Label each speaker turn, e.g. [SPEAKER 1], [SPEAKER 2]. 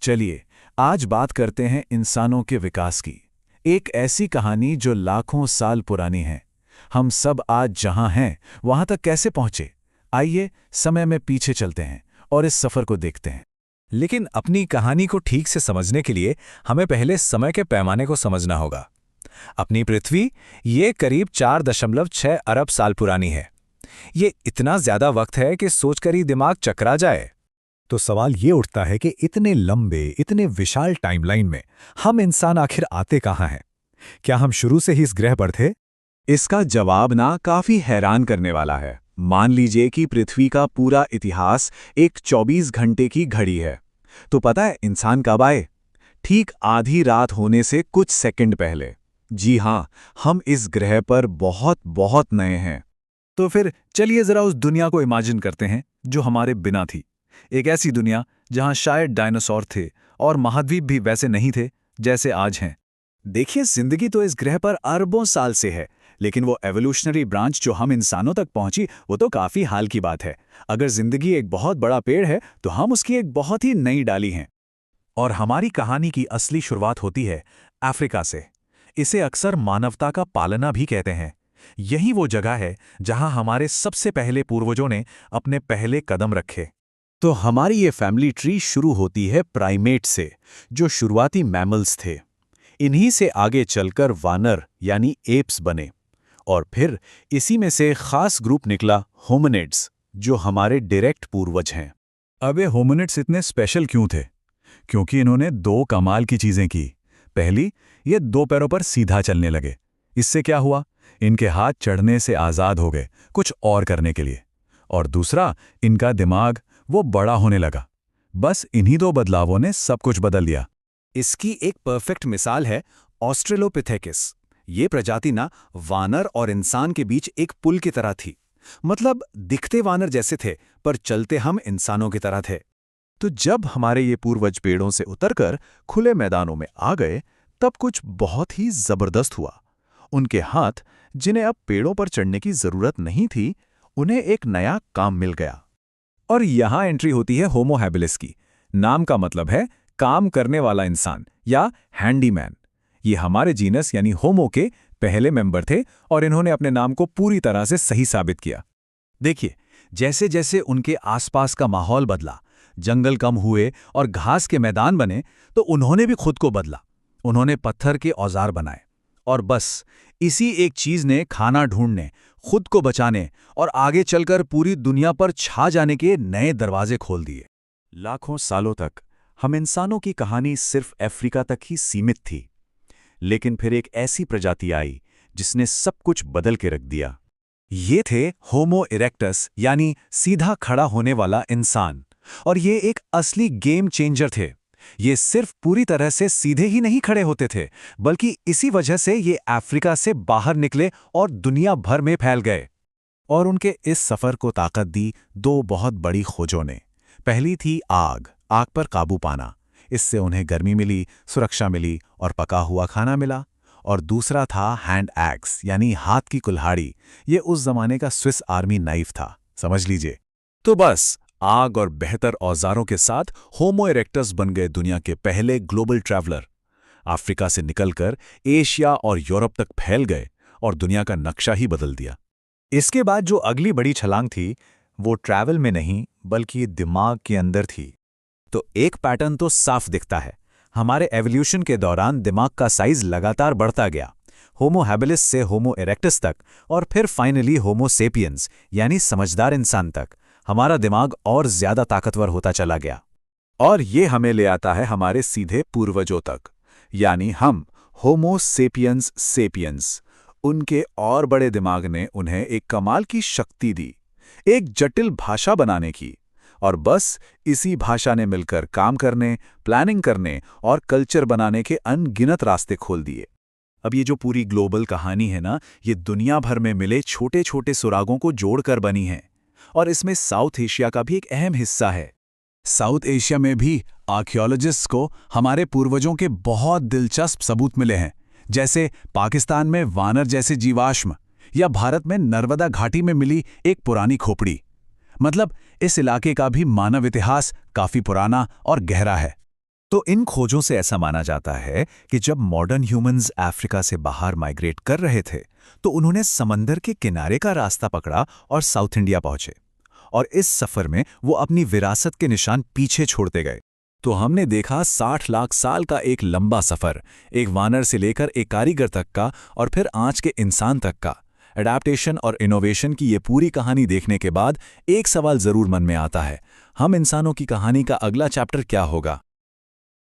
[SPEAKER 1] चलिए आज बात करते हैं इंसानों के विकास की। एक ऐसी कहानी जो लाखों साल पुरानी है। हम सब आज जहां हैं वहां तक कैसे पहुंचे? आइए समय में पीछे चलते हैं और इस सफर को देखते हैं।
[SPEAKER 2] लेकिन अपनी कहानी को ठीक से समझने के लिए हमें पहले समय के पैमाने को समझना होगा। अपनी पृथ्वी ये करीब 4.6 अरब साल पुरानी है। ये इतना ज्यादा वक्त है कि सोचकर ही दिमाग चकरा जाए। तो सवाल ये उठता है कि इतने लंबे, इतने विशाल टाइमलाइन में हम इंसान आखिर आते कहाँ हैं? क्या हम शुरू से ही इस ग्रह पर थे?
[SPEAKER 1] इसका जवाब ना काफी हैरान करने वाला है। मान लीजिए कि पृथ्वी का पूरा इतिहास एक 24 घंटे की घड़ी है। तो पता है इंसान कब आए? ठीक आधी रात होने से कुछ सेकंड पहले। जी हाँ, हम इस ग्रह पर बहुत बहुत नए हैं।
[SPEAKER 2] तो फिर चलिए जरा उस दुनिया को इमेजिन करते हैं जो हमारे बिना थी। एक ऐसी दुनिया जहां शायद डायनासोर थे और महाद्वीप भी वैसे नहीं थे जैसे आज हैं। देखिए, जिंदगी तो इस ग्रह पर अरबों साल से है, लेकिन वो एवोल्यूशनरी ब्रांच जो हम इंसानों तक पहुंची वो तो काफी हाल की बात है। अगर जिंदगी एक बहुत बड़ा पेड़ है तो हम उसकी एक बहुत ही नई डाली हैं।
[SPEAKER 1] और हमारी कहानी की असली शुरुआत होती है अफ्रीका से। इसे अक्सर मानवता का पालना भी कहते हैं। यही वो जगह है जहां हमारे सबसे पहले पूर्वजों ने अपने पहले कदम रखे।
[SPEAKER 2] तो हमारी ये फैमिली ट्री शुरू होती है प्राइमेट से, जो शुरुआती मैमल्स थे। इन्हीं से आगे चलकर वानर यानी एप्स बने, और फिर इसी में से खास ग्रुप निकला होमिनिड्स, जो हमारे डायरेक्ट पूर्वज हैं।
[SPEAKER 1] अब ये होमिनिड्स इतने स्पेशल क्यों थे? क्योंकि इन्होंने दो कमाल की चीजें की। पहली, ये दो पैरों पर सीधा चलने लगे। इससे क्या हुआ? इनके हाथ चढ़ने से आजाद हो गए कुछ और करने के लिए। और दूसरा, इनका दिमाग वो बड़ा होने लगा। बस इन्हीं दो बदलावों ने सब कुछ बदल दिया।
[SPEAKER 2] इसकी एक परफेक्ट मिसाल है ऑस्ट्रेलोपिथेकस। ये प्रजाति ना वानर और इंसान के बीच एक पुल की तरह थी। मतलब दिखते वानर जैसे थे, पर चलते हम इंसानों की तरह थे।
[SPEAKER 1] तो जब हमारे ये पूर्वज पेड़ों से उतरकर खुले मैदानों में आ गए, तब कुछ बहुत ही जबरदस्त हुआ। उनके हाथ, जिन्हें अब पेड़ों पर चढ़ने की जरूरत नहीं थी, उन्हें एक नया काम मिल गया।
[SPEAKER 2] और यहां एंट्री होती है होमो हैबिलिस की। नाम का मतलब है काम करने वाला इंसान या हैंडीमैन। ये हमारे जीनस यानी होमो के पहले मेंबर थे और इन्होंने अपने नाम को पूरी तरह से सही साबित किया। देखिए, जैसे जैसे उनके आसपास का माहौल बदला, जंगल कम हुए और घास के मैदान बने, तो उन्होंने भी खुद को बदला। उन्होंने पत्थर के औजार बनाए, और बस इसी एक चीज ने खाना ढूंढने, खुद को बचाने और आगे चलकर पूरी दुनिया पर छा जाने के नए दरवाजे खोल दिए।
[SPEAKER 1] लाखों सालों तक हम इंसानों की कहानी सिर्फ अफ्रीका तक ही सीमित थी। लेकिन फिर एक ऐसी प्रजाति आई जिसने सब कुछ बदल के रख दिया।
[SPEAKER 2] ये थे होमो इरेक्टस, यानी सीधा खड़ा होने वाला इंसान। और ये एक असली गेम चेंजर थे। ये सिर्फ पूरी तरह से सीधे ही नहीं खड़े होते थे, बल्कि इसी वजह से ये अफ्रीका से बाहर निकले और दुनिया भर में फैल गए।
[SPEAKER 1] और उनके इस सफर को ताकत दी दो बहुत बड़ी खोजों ने। पहली थी आग पर काबू पाना। इससे उन्हें गर्मी मिली, सुरक्षा मिली और पका हुआ खाना मिला। और दूसरा था हैंड एक्स, यानी हाथ की कुल्हाड़ी। ये उस जमाने का स्विस आर्मी नाइफ था, समझ लीजिए।
[SPEAKER 2] तो बस आग और बेहतर औजारों के साथ होमो इरेक्टस बन गए दुनिया के पहले ग्लोबल ट्रैवलर। अफ्रीका से निकलकर एशिया और यूरोप तक फैल गए और दुनिया का नक्शा ही बदल दिया।
[SPEAKER 1] इसके बाद जो अगली बड़ी छलांग थी, वो ट्रैवल में नहीं बल्कि दिमाग के अंदर थी।
[SPEAKER 2] तो एक पैटर्न तो साफ दिखता है। हमारे एवोल्यूशन के दौरान दिमाग का साइज लगातार बढ़ता गया, होमो हैबिलिस से होमो इरेक्टस तक, और फिर फाइनली होमो सेपियंस यानी समझदार इंसान तक। हमारा दिमाग और ज्यादा ताकतवर होता चला गया।
[SPEAKER 1] और ये हमें ले आता है हमारे सीधे पूर्वजों तक, यानी हम होमो सेपियंस सेपियंस। उनके और बड़े दिमाग ने उन्हें एक कमाल की शक्ति दी, एक जटिल भाषा बनाने की। और बस इसी भाषा ने मिलकर काम करने, प्लानिंग करने और कल्चर बनाने के अनगिनत रास्ते खोल दिए।
[SPEAKER 2] अब ये जो पूरी ग्लोबल कहानी है ना, ये दुनिया भर में मिले छोटे छोटे सुरागों को जोड़कर बनी है। और इसमें साउथ एशिया का भी एक अहम हिस्सा है।
[SPEAKER 1] साउथ एशिया में भी आर्कियोलॉजिस्ट्स को हमारे पूर्वजों के बहुत दिलचस्प सबूत मिले हैं, जैसे पाकिस्तान में वानर जैसे जीवाश्म, या भारत में नर्मदा घाटी में मिली एक पुरानी खोपड़ी। मतलब इस इलाके का भी मानव इतिहास काफी पुराना और गहरा है।
[SPEAKER 2] तो इन खोजों से ऐसा माना जाता है कि जब मॉडर्न ह्यूमंस अफ्रीका से बाहर माइग्रेट कर रहे थे तो उन्होंने समंदर के किनारे का रास्ता पकड़ा और साउथ इंडिया पहुंचे। और इस सफर में वो अपनी विरासत के निशान पीछे छोड़ते गए। तो हमने देखा 60 लाख साल का एक लंबा सफर, एक वानर से लेकर एक कारीगर तक का और फिर आज के इंसान तक का। एडाप्टेशन और इनोवेशन की ये पूरी कहानी देखने के बाद एक सवाल जरूर मन में आता है, हम इंसानों की कहानी का अगला चैप्टर क्या होगा?